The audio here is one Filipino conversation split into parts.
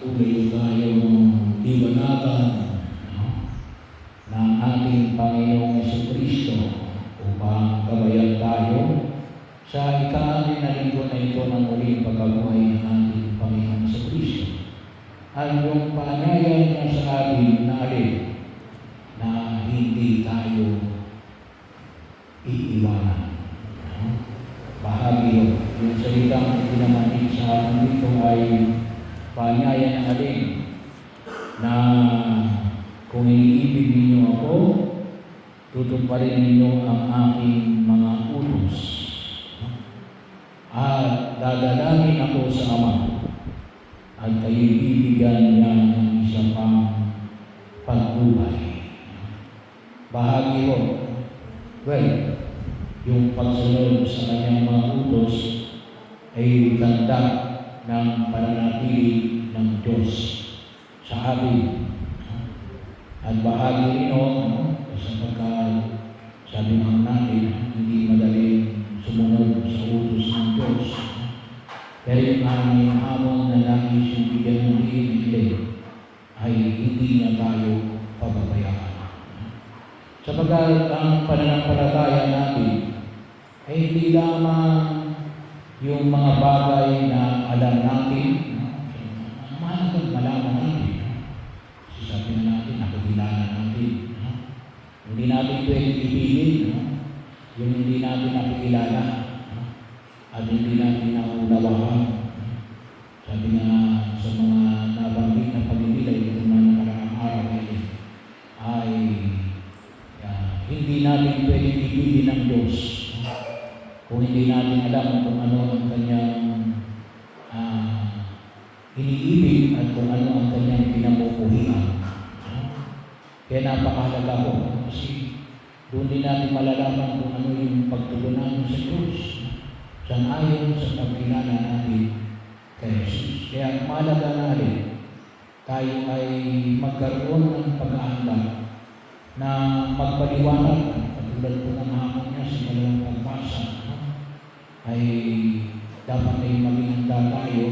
patuloy tayong liwanagan ng ating Panginoong Jesucristo upang gabayan tayo sa ika-anim na linggo na ito ng muling pagkabuhay ng ating Panginoong Jesucristo. At yung paanyaya niya sa atin na alin na hindi tayo iiwanan. Bahagi yun. Yung salitang pinamanig sa atin dito ay paanyaya ng alin na kung iniibig ninyo ako, tutuparin ninyo ang aking mga utos. At dadalangin ako sa Ama at kayo bibigyan niya ng isa pang pagbuhay. Bahagi yun. Well, yung pagsunod sa kanyang mga utos ay tanda ng pananatili ng Diyos sa atin. At bahagi rin sapagkat sabi nga natin, hindi madaling sumunod sa utos ng Diyos. Pero yung aming hamon na nais yung bigyan ng diin ay hindi niya tayo pababayaan. Sapagkat ang pananampalataya natin ay hindi lamang yung mga bagay na alam natin, mahalagang malaman natin. Sabi na natin, nakikilala natin. Hindi natin pwedeng ibigin yung hindi natin nakikilala at hindi natin naunawaan. Sabi nga sa mga nabanggit na pagmimilay itong mga nakaraang araw ay hindi natin pwedeng ibigin ng Diyos kung hindi natin alam kung ano ang kanyang iniibig at kung ano ang kanyang pinamupuhian. Kaya napakahalaga po kasi doon din natin malalaman kung ano yung pagtugunan sa Diyos sangayon sa pagkilala natin kay Jesus. Kaya mahalaga na rin tayo ay magkaroon ng pag-aanda na magpaliwanag katulad po ng hamon niya sa dalawang pagbasa ay dapat ay maging handa tayo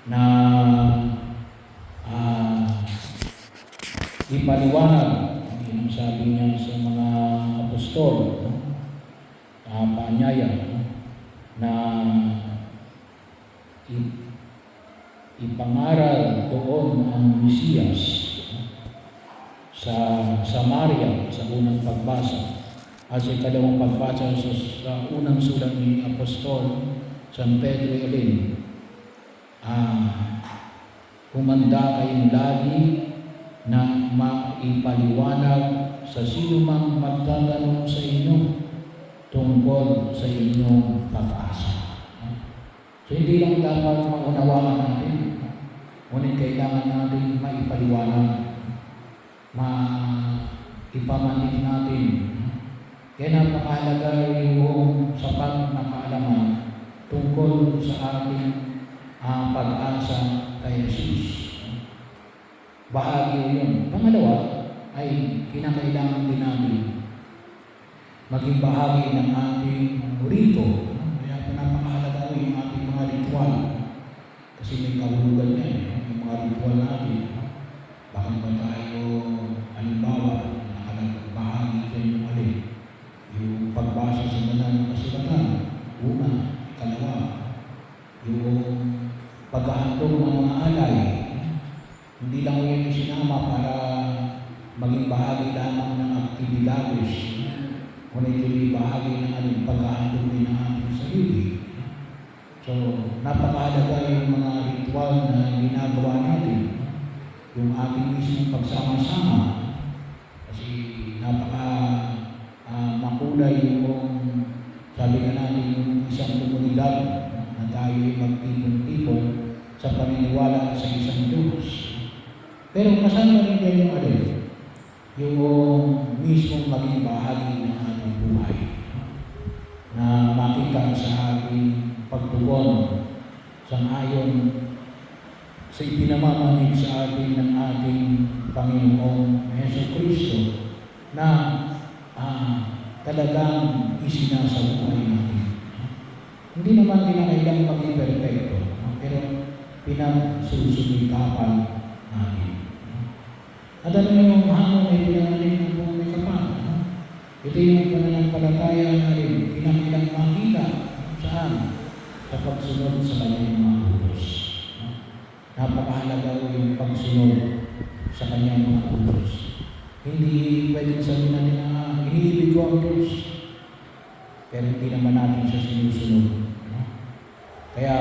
na ipaliwanag ang sabi niya sa mga apostol paanyaya na ipangaral doon ang Mesiyas sa Samaria sa unang pagbasa at sa ikalawang pagbasa sa unang sulat ni Apostol San Pedro alin humanda kayong lagi na maipaliwanag sa sino mang magtatanong sa inyo tungkol sa inyong pag-asa. So hindi lang dapat maunawaan natin, ngunit kailangan natin maipaliwanag, maipamanig natin. Kaya napakahalaga yung sapat na kaalaman tungkol sa ating pag-asa kay Jesus. Bahagi yun. Pangalawa ay kinakailangan din natin maging bahagi ng ating rito. Kaya napakahalaga yung ating mga ritual. Kasi may kahulugan yan. Yung mga ritual natin. Bakit ba tayo, halimbawa, bahagi dyan yung alin? Yung pagbasa sa banal ng kasulatan. Una, ikalawa. Yung paghahandog ng mga alay. Hindi lang yan isinama para maging bahagi lamang ng aktibidades. Ngunit yung bahagi ng ating paghahandog din ng ating sarili. So, napakahalaga yung mga ritual na ginagawa natin. Yung ating mismong pagsama-sama. Kasi makulay yung sabi nga natin yung isang komunidad na tayo magtipon-tipon sa paniniwala sa isang Diyos. Pero kasama rin yan yung yung mismong maging bahagi ng ating buhay na makita sa ating pagtugon sangayon sa ipinamamanig sa atin ng ating Panginoong Jesucristo na talagang isinasabuhay natin. Hindi naman kinakailangan maging perfecto, pero pinagsusumikapan natin. At ano yung hamon ay pinangaling ng buong may kapal? Ito yung pananampalataya natin, pinamilang makita saan? Sa pagsunod sa kanyang mga utos. Napakahalaga ko yung pagsunod sa kanyang mga utos. Hindi pwedeng sabihin natin na iniibig ko ang Diyos, pero hindi naman natin siya sinusunod. Kaya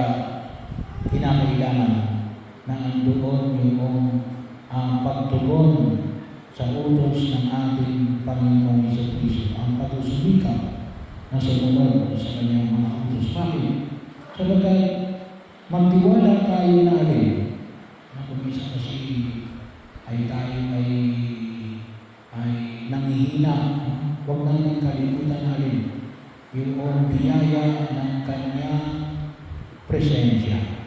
kinakailangan na andoon yung pagtugon sa utos ng ating Panginoong Jesucristo, ang pagsusumikap na sumunod sa kanyang mga utos. Bakit? Sapagkat magtiwala tayo na rin na kung isa kasi ay tayo ay nangihina, huwag natin kalimutan na rin yung biyaya ng kanyang presensya.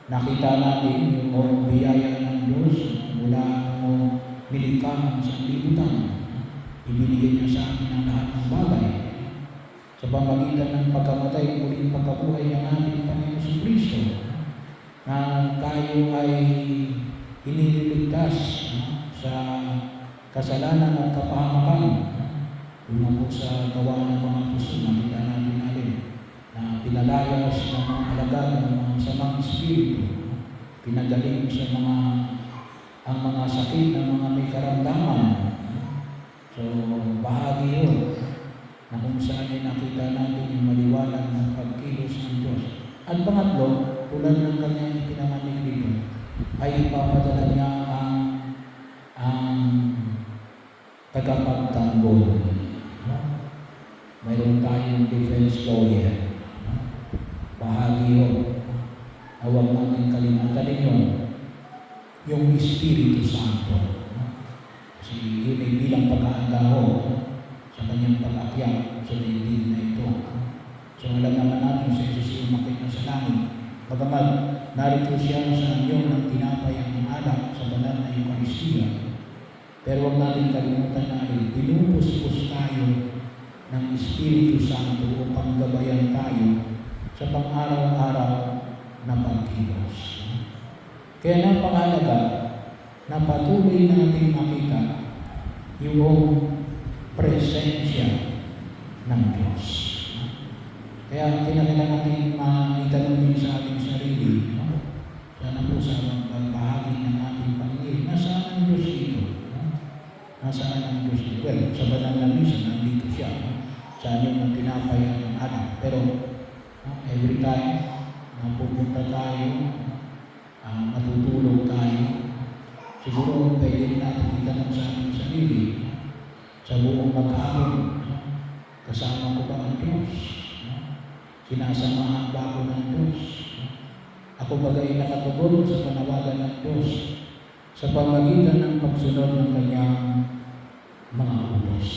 Nakita natin yung biyaya ng Diyos mula nung nilikha ang sanlibutan. Ibinigay niya sa amin ang lahat ng bagay. Sa pamagitan ng pagkamatay, muling pagkabuhay ng ating Panginoon Jesucristo, na tayo ay iniligtas sa kasalanan at kapahamakan. Una po sa gawa ng mga puso, nakita natin na pinalayas ng mga alagad ng mga samang espiritu, pinagaling sa ang mga sakit ng mga may karamdaman. So, bahagi yun na kung saan ay nakita natin yung maliwanag ng pagkilos ng Diyos. At pangatlo, tulad ng kanyang ipinamanig dito, ay ipapadala niya ang tagapagtanggol. Mayroon tayong defense lawyer. Bahagi yun. Huwag natin kalimutan ninyo yung Espiritu Santo. Kasi yun ay bilang pag-aanda ho sa kanyang pag-akyat sa daigdig na ito. So alam naman natin sa Jesus yung makita sa langit. Bagamat narito siya sa anyo ng tinapay ang alak sa banal na Eucharistia. Pero huwag natin kalimutan na rin, pinupuspos tayo ng Espiritu Santo upang gabayan tayo sa pang-araw-araw na pagkilos. Kaya napakahalaga na patuloy natin makita yung presensya ng Diyos. Kaya kinakailangan natin maitanong din sa ating sarili, sana po sa bahagi ng ating Panginoon, nasaan ang Diyos dito? Nasaan ang Diyos dito? Well, sa banal na misa, nandito siya. Sa anyo ng tinapay at ng alak. Pero every time na pupunta tayo, matutulog tayo, siguro pwede natin itanong sa ating sarili, sa buong maghapon, kasama ko ba ang Diyos? Sinasamahan ba ako ng Diyos? Ako bagay nakatugon sa panawagan ng Diyos sa pamagitan ng pagsunod ng kanyang mga utos.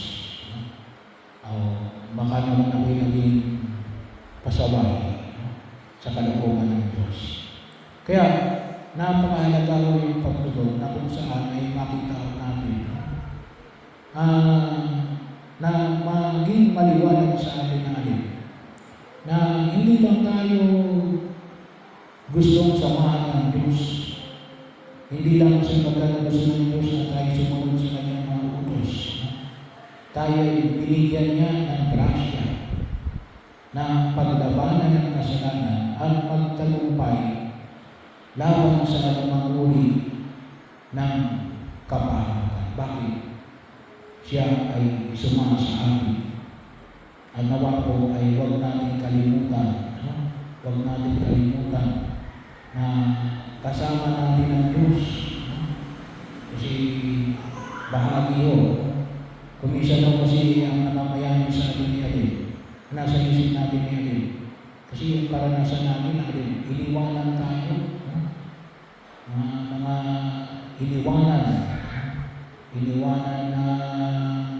Baka naman ako'y naging pasaway sa kalooban ng Diyos. Kaya, napakahalaga ko yung pagtugon na kung saan ay makita natin na maging maliwanag sa atin na hindi lang tayo gustong samahan ng Diyos. Hindi lang sa pagkat gusto ng Diyos na tayo sumunod sa kanyang mga utos. Tayo ay binigyan niya ng grasya na paglabanan ng kasalanan at magtagumpay laban sa anumang uri ng kapahamakan. Bakit? Siya ay sumama sa atin. Ang nawa po ay huwag natin kalimutan. Huwag natin kalimutan na kasama natin ang Diyos. Kasi bahagi yun. Kung isa lang kasi ang namamayanin sa atin ni Alin, nasa isip natin ni Alin. Kasi yung karanasan natin, iniwanan tayo. Mga iniwanan na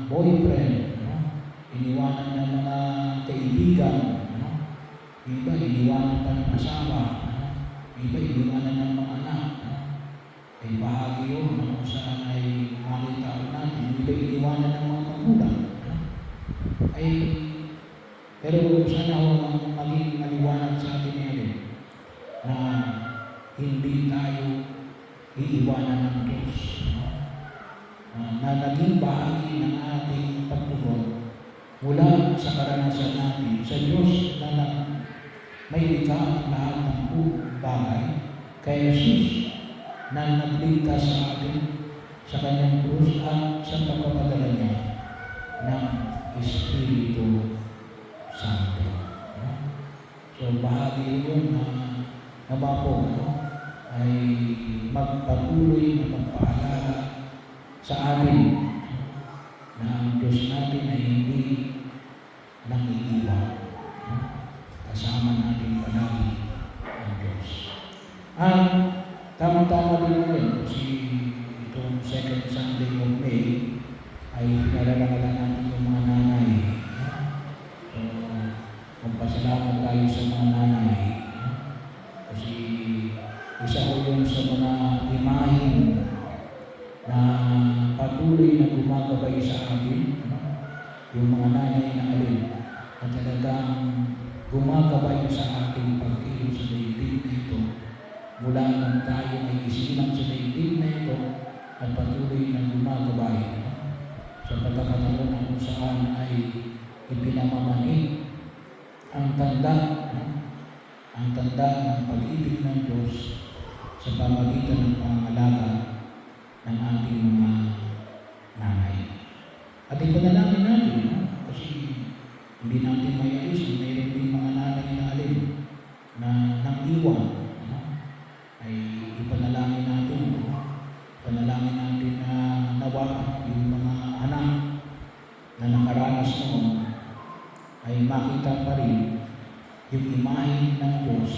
boyfriend, iniwanan ng mga kaibigan, iba iniwanan pa ng asawa, iba iniwanan ng mga anak. Ay bahagi yun kung saan ay makita natin, iba iniwanan ng mga magulang. Pero sana maging maliwanag sa atin na hindi tayo iiwanan ng Diyos. Na naging bahagi ng ating pagtugon mula sa karanasan natin sa Diyos na may likha ng lahat ng bagay, kay Jesus na nagligtas sa atin sa kanyang krus at sa pagpapadala niya ng Espiritu Santo. So bahagi yun na nabapo ay magpatuloy na magpaalala sa atin na ang Diyos natin ay hindi nangiiwan. Kasama natin palagi ang Diyos. At tama-tama din naman kasi itong second Sunday of May ay pinalalaman natin yung mga nanay. So, magpasalamat tayo sa mga nanay. Kasi isa ko yun sa mga imahin na patuloy na gumagabay sa amin. Yung mga nanay na alin na talagang gumagabay sa ating pagkilos sa daigdig na ito mula nung tayo ay isilang sa daigdig na ito at patuloy na gumagabay sa pagkakataon na kung saan ay ipinamamanig ang tanda ng pag-ibig ng Diyos sa pamagitan ng pangangalaga ng ating mga nanay. At ipanalangin natin, kasi hindi natin mayalis na mayroon din mga nanay na alin na nang-iwan. Ay ipanalangin natin, panalangin natin na nawa yung mga anak na nakaranas noon ay makita pa rin yung imahe ng Diyos